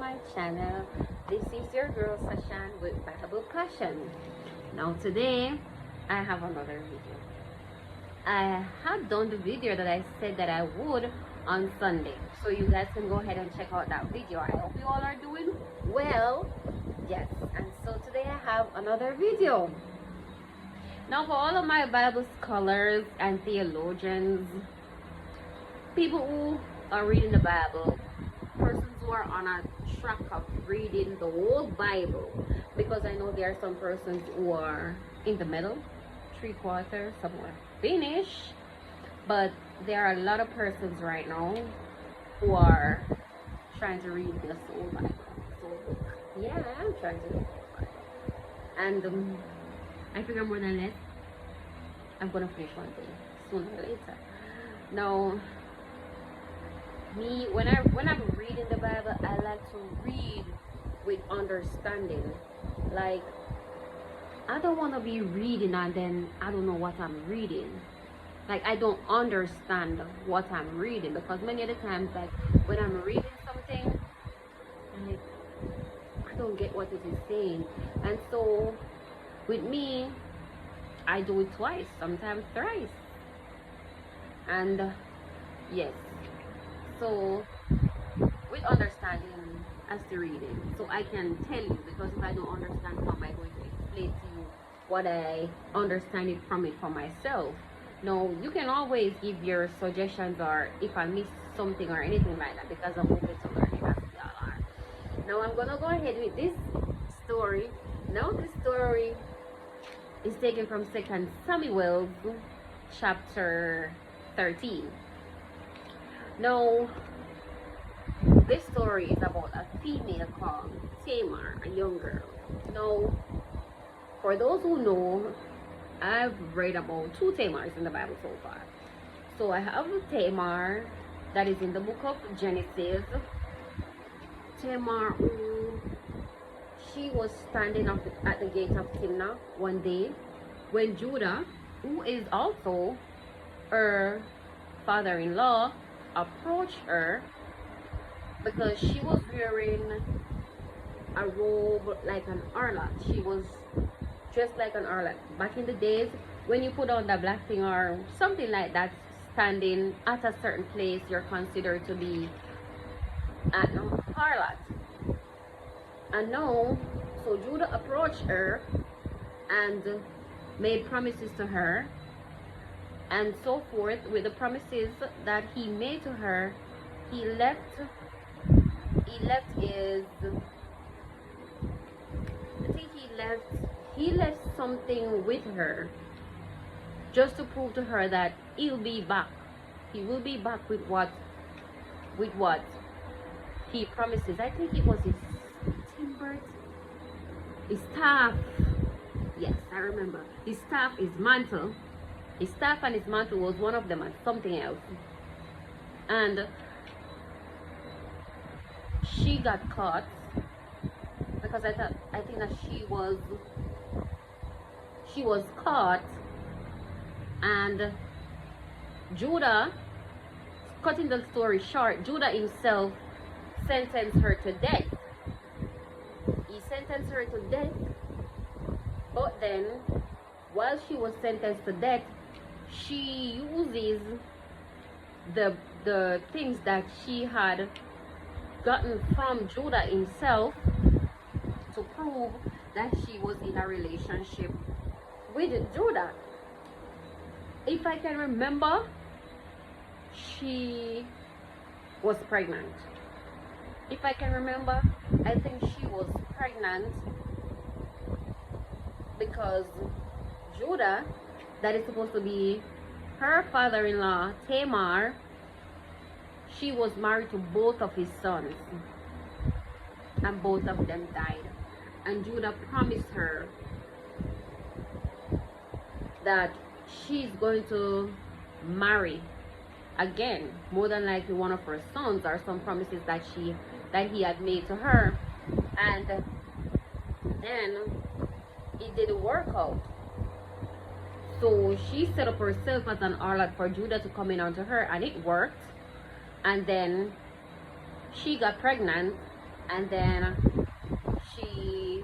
my channel. This is your girl Sashan with Bible Passion. Now today I have another video. I have done the video that I said that I would on Sunday, so you guys can go ahead and check out that video. I hope you all are doing well. Yes, and so today I have another video. Now for all of my Bible scholars and theologians, people who are reading the Bible, persons who are on a track of reading the whole Bible, because I know there are some persons who are in the middle, 3/4, somewhere finished, but there are a lot of persons right now who are trying to read this whole Bible. So yeah, I'm trying to read the whole Bible, and I figure more than less I'm gonna finish one day sooner or later. Now, me, when I'm reading the Bible, I like to read with understanding. Like, I don't want to be reading and then I don't know what I'm reading. Like, I don't understand what I'm reading, because many of the times, like, when I'm reading something, like, I don't get what it is saying. And so with me, I do it twice, sometimes thrice. And yes, so with understanding as to reading, so I can tell you, because if I don't understand, how am I going to explain to you what I understand it from for myself? No, you can always give your suggestions, or if I miss something or anything like that, because I'm open to learning as we all are. Now I'm gonna go ahead with this story. Now this story is taken from 2 Samuel chapter 13. Now, this story is about a female called Tamar, a young girl. Now, for those who know, I've read about 2 Tamars in the Bible so far. So I have Tamar that is in the book of Genesis. Tamar, she was standing up at the gate of Timnah one day when Judah, who is also her father-in-law, approached her, because she was wearing a robe like an harlot. She was dressed like an harlot. Back in the days, when you put on the black thing or something like that, standing at a certain place, you're considered to be an harlot. And now, so Judah approached her and made promises to her and so forth. With the promises that he made to her, he left his, I think he left something with her, just to prove to her that he'll be back. He will be back with what he promises. I think it was his timber, his staff. Yes, I remember. His staff, his mantle. His staff and his mantle was one of them, and something else. And she got caught, because I think that she was caught, and Judah, cutting the story short, Judah himself sentenced her to death. He sentenced her to death, but then while she was sentenced to death, she uses the things that she had gotten from Judah himself to prove that she was in a relationship with Judah. If I can remember, she was pregnant. If I can remember, I think she was pregnant, because Judah, that is supposed to be her father-in-law, Tamar, she was married to both of his sons, and both of them died. And Judah promised her that she's going to marry again, more than likely one of her sons, or some promises that he had made to her. And then it didn't work out. So she set up herself as an harlot for Judah to come in onto her, and it worked. And then she got pregnant, And then she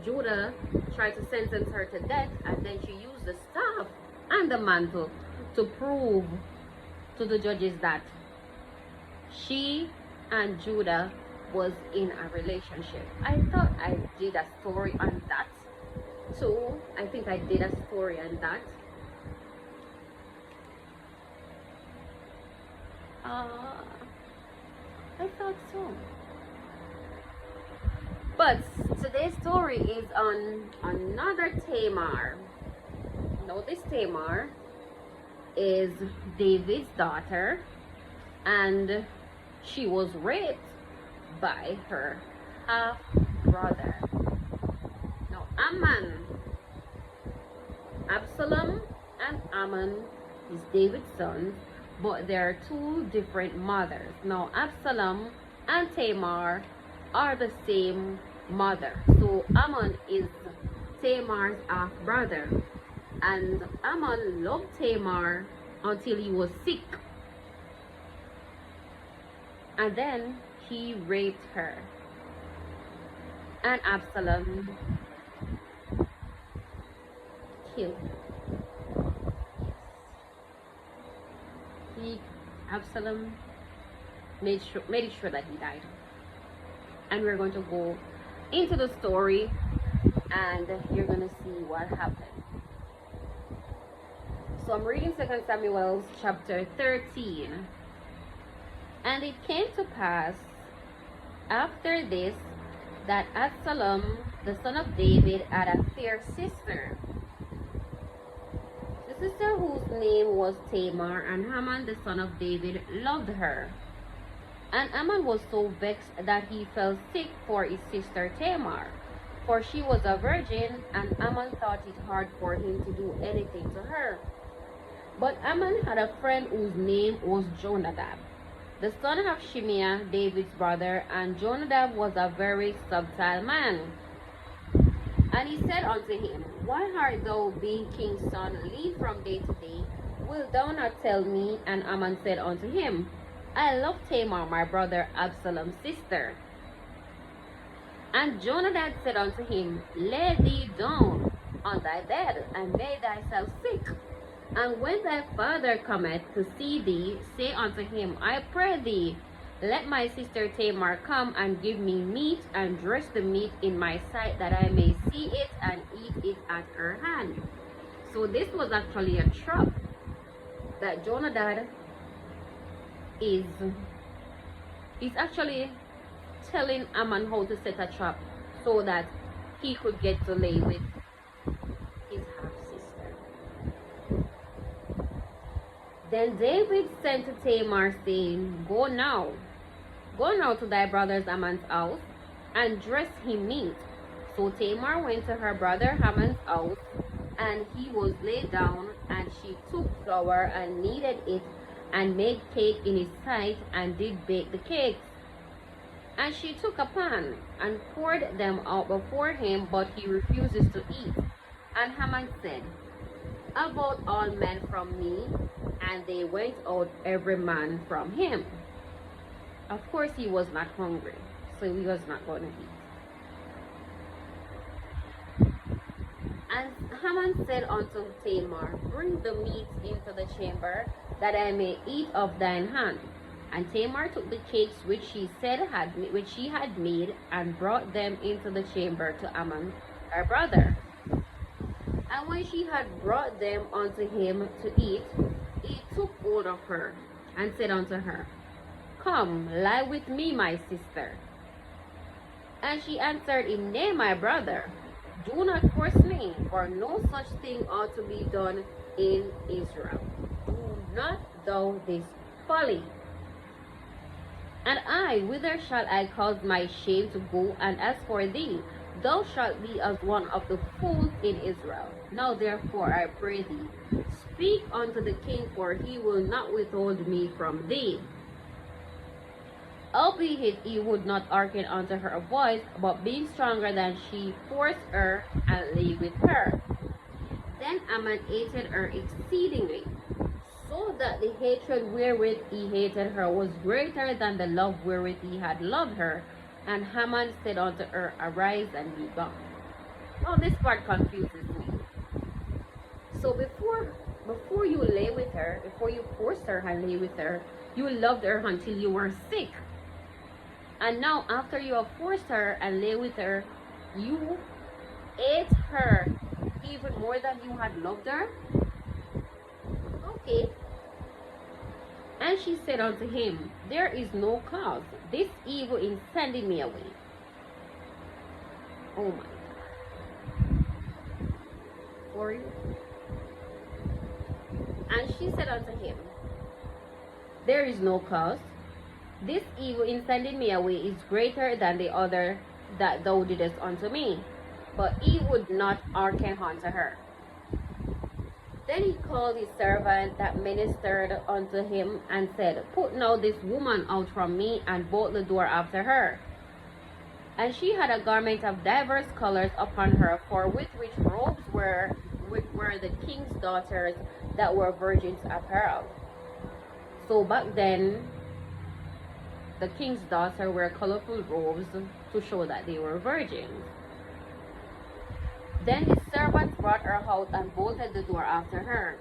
Judah tried to sentence her to death, and then she used the staff and the mantle to prove to the judges that she and Judah was in a relationship. I thought I did a story on that too. I think I did a story on that. I thought so. But today's story is on another Tamar. Now this Tamar is David's daughter, and she was raped by her half brother. Now Absalom and Ammon is David's son, but they are two different mothers. Now Absalom and Tamar are the same mother. So Ammon is Tamar's half brother, and Ammon loved Tamar until he was sick, and then he raped her, and Absalom killed her. Absalom made it sure that he died. And we're going to go into the story, and you're going to see what happened. So I'm reading 2 Samuel chapter 13. And it came to pass after this that Absalom, the son of David, had a fair sister. The sister whose name was Tamar, and Haman, the son of David, loved her. And Ammon was so vexed that he fell sick for his sister Tamar, for she was a virgin, and Ammon thought it hard for him to do anything to her. But Ammon had a friend whose name was Jonadab, the son of Shimeah, David's brother, and Jonadab was a very subtle man. And he said unto him, Why art thou, being king's son, lean from day to day? Wilt thou not tell me? And Ammon said unto him, I love Tamar, my brother Absalom's sister. And Jonadab said unto him, Lay thee down on thy bed, and make thyself sick. And when thy father cometh to see thee, say unto him, I pray thee, let my sister Tamar come and give me meat, and dress the meat in my sight, that I may see it and eat it at her hand. So this was actually a trap that Jonadab is actually telling Ammon how to set a trap so that he could get to lay with his half-sister. Then David sent to Tamar, saying, Go now to thy brother Ammon's house, and dress him meat. So Tamar went to her brother Ammon's house, and he was laid down, and she took flour and kneaded it, and made cake in his sight, and did bake the cakes. And she took a pan, and poured them out before him, but he refuses to eat. And Haman said, About all men from me? And they went out every man from him. Of course he was not hungry, so he was not going to eat. And Haman said unto Tamar, Bring the meat into the chamber, that I may eat of thine hand. And Tamar took the cakes which she had made, and brought them into the chamber to Ammon her brother. And when she had brought them unto him to eat, he took hold of her, and said unto her, Come, lie with me, my sister. And she answered him, Nay, my brother, do not force me, for no such thing ought to be done in Israel. Do not thou this folly. And I, whither shall I cause my shame to go? And as for thee, thou shalt be as one of the fools in Israel. Now therefore I pray thee, speak unto the king, for he will not withhold me from thee. Albeit he would not hearken unto her voice, but being stronger than she, forced her, and lay with her. Then Ammon hated her exceedingly, so that the hatred wherewith he hated her was greater than the love wherewith he had loved her. And Haman said unto her, Arise and be gone. Now this part confuses me. So before you lay with her, before you forced her and lay with her, you loved her until you were sick. And now after you have forced her and lay with her, you ate her even more than you had loved her? Okay. And she said unto him, There is no cause, this evil in sending me away. Oh my God. For you. And she said unto him, There is no cause, this evil in sending me away is greater than the other that thou didst unto me. But he would not hearken unto her. Then he called his servant that ministered unto him, and said, Put now this woman out from me, and bolt the door after her. And she had a garment of divers colors upon her, for with which robes were the king's daughters that were virgins apparel. So back then, the king's daughters wear colorful robes to show that they were virgins. Then his servants brought her out and bolted the door after her.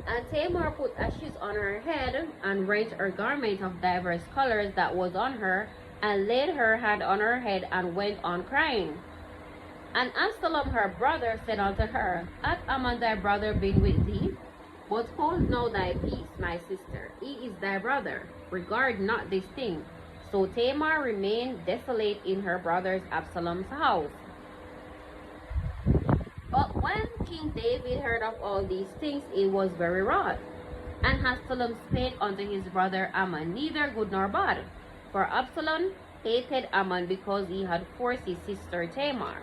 And Tamar put ashes on her head, and rent her garment of divers colors that was on her, and laid her hand on her head, and went on crying. And Absalom her brother said unto her, Hath Ammon thy brother been with thee? But hold now thy peace, my sister, he is thy brother, regard not this thing. So Tamar remained desolate in her brother's Absalom's house. But when King David heard of all these things, he was very wroth. And Absalom spake unto his brother Ammon, neither good nor bad. For Absalom hated Ammon because he had forced his sister Tamar.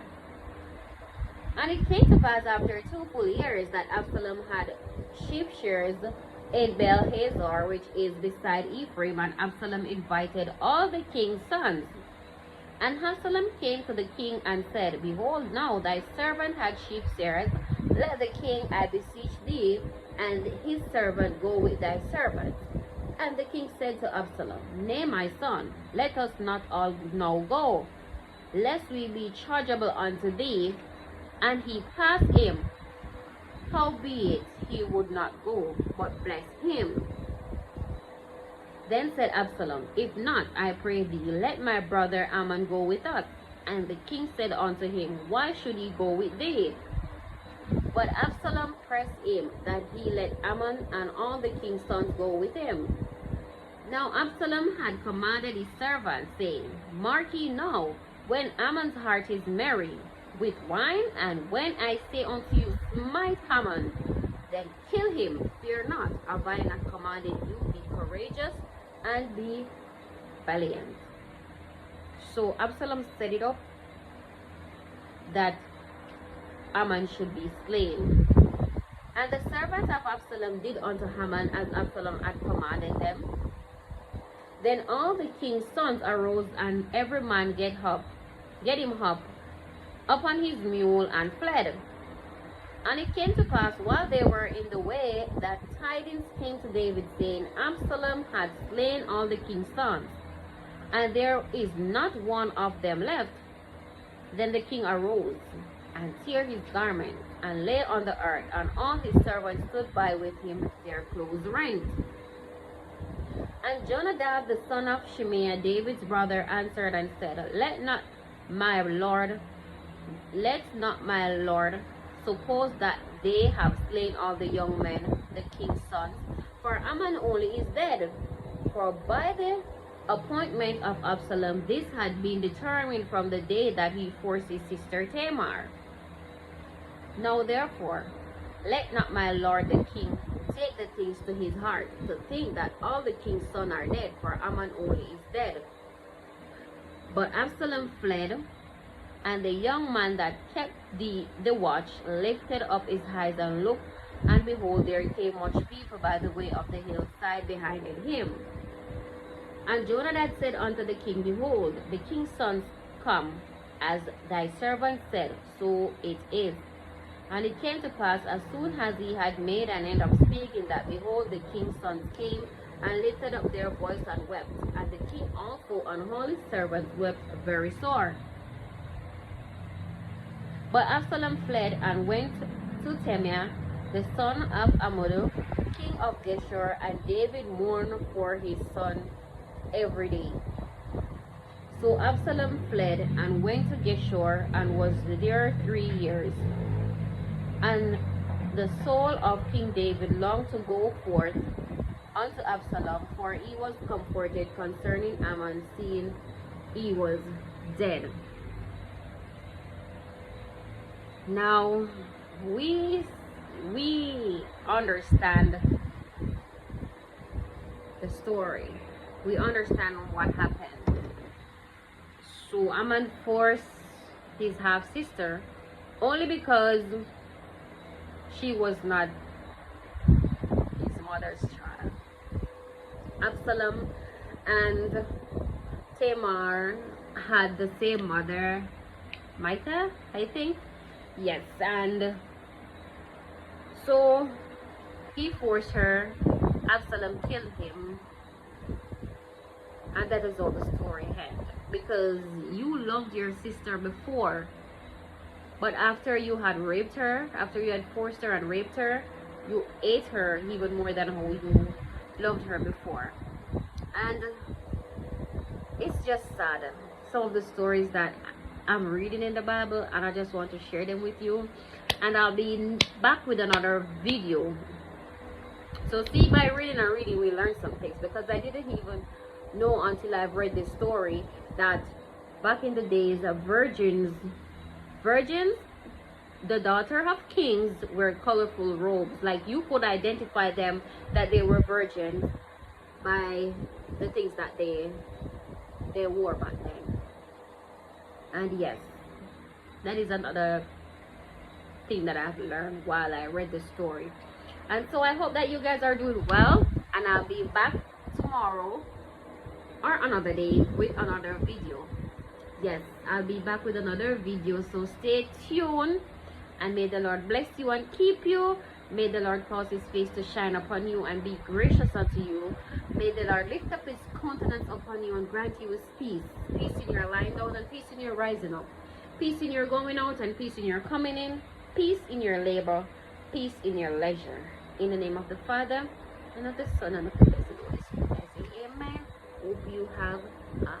And it came to pass after 2 full years that Absalom had sheep shears in Baal-hazor, which is beside Ephraim, and Absalom invited all the king's sons. And Absalom came to the king and said, Behold, now thy servant had sheep shears. Let the king, I beseech thee, and his servant go with thy servant. And the king said to Absalom, Nay, my son, let us not all now go, lest we be chargeable unto thee. And he passed him. Howbeit he would not go, but blessed him. Then said Absalom, If not, I pray thee, let my brother Ammon go with us. And the king said unto him, Why should he go with thee? But Absalom pressed him, that he let Ammon and all the king's sons go with him. Now Absalom had commanded his servants, saying, Mark ye now, when Ammon's heart is merry with wine, and when I say unto you, Smite Ammon, then kill him. Fear not, have I not commanded you? Be courageous and be valiant. So Absalom set it up that Ammon should be slain. And the servants of Absalom did unto Ammon as Absalom had commanded them. Then all the king's sons arose, and every man get him up upon his mule, and fled. And it came to pass, while they were in the way, that tidings came to David, saying, Absalom had slain all the king's sons, and there is not one of them left. Then the king arose, and tore his garment, and lay on the earth, and all his servants stood by with him, their clothes rent. And Jonadab the son of Shimei, David's brother, answered and said, Let not my lord suppose that they have slain all the young men, the king's sons, for Ammon only is dead. For by the appointment of Absalom, this had been determined from the day that he forced his sister Tamar. Now therefore, let not my lord the king take the things to his heart, to think that all the king's sons are dead, for Ammon only is dead. But Absalom fled, and the young man that kept the watch lifted up his eyes and looked, and behold, there came much people by the way of the hillside behind him. And Jonadab said unto the king, Behold, the king's sons come, as thy servant said, so it is. And it came to pass, as soon as he had made an end of speaking, that behold, the king's sons came and lifted up their voice and wept. And the king also and all his servants wept very sore. But Absalom fled and went to Tamar, the son of Ammon, king of Geshur, and David mourned for his son every day. So Absalom fled and went to Geshur and was there 3 years. And the soul of King David longed to go forth unto Absalom, for he was comforted concerning Ammon, seeing he was dead. Now we understand the story. We understand what happened. So Ammon forced his half sister only because she was not his mother's child. Absalom and Tamar had the same mother, Micah, I think. Yes, and so he forced her. Absalom killed him, and that is how the story ends. Because you loved your sister before, but after you had raped her, after you had forced her and raped her, you ate her even more than how you loved her before. And it's just sad, some of the stories that I'm reading in the Bible, and I just want to share them with you. And I'll be back with another video. So see, by reading and reading we learn some things, because I didn't even know until I've read this story that back in the days of virgins, the daughter of kings, wear colorful robes. Like you could identify them that they were virgins by the things that they wore back then. And yes, that is another thing that I've learned while I read the story. And so I hope that you guys are doing well, and I'll be back tomorrow or another day with another video. Yes, I'll be back with another video, so stay tuned, and may the Lord bless you and keep you. May the Lord cause his face to shine upon you and be gracious unto you. May the Lord lift up his countenance upon you and grant you his peace. Peace in your lying down and peace in your rising up. Peace in your going out and peace in your coming in. Peace in your labor. Peace in your leisure. In the name of the Father, and of the Son, and of the Blessed Holy Spirit. I say amen. Hope you have a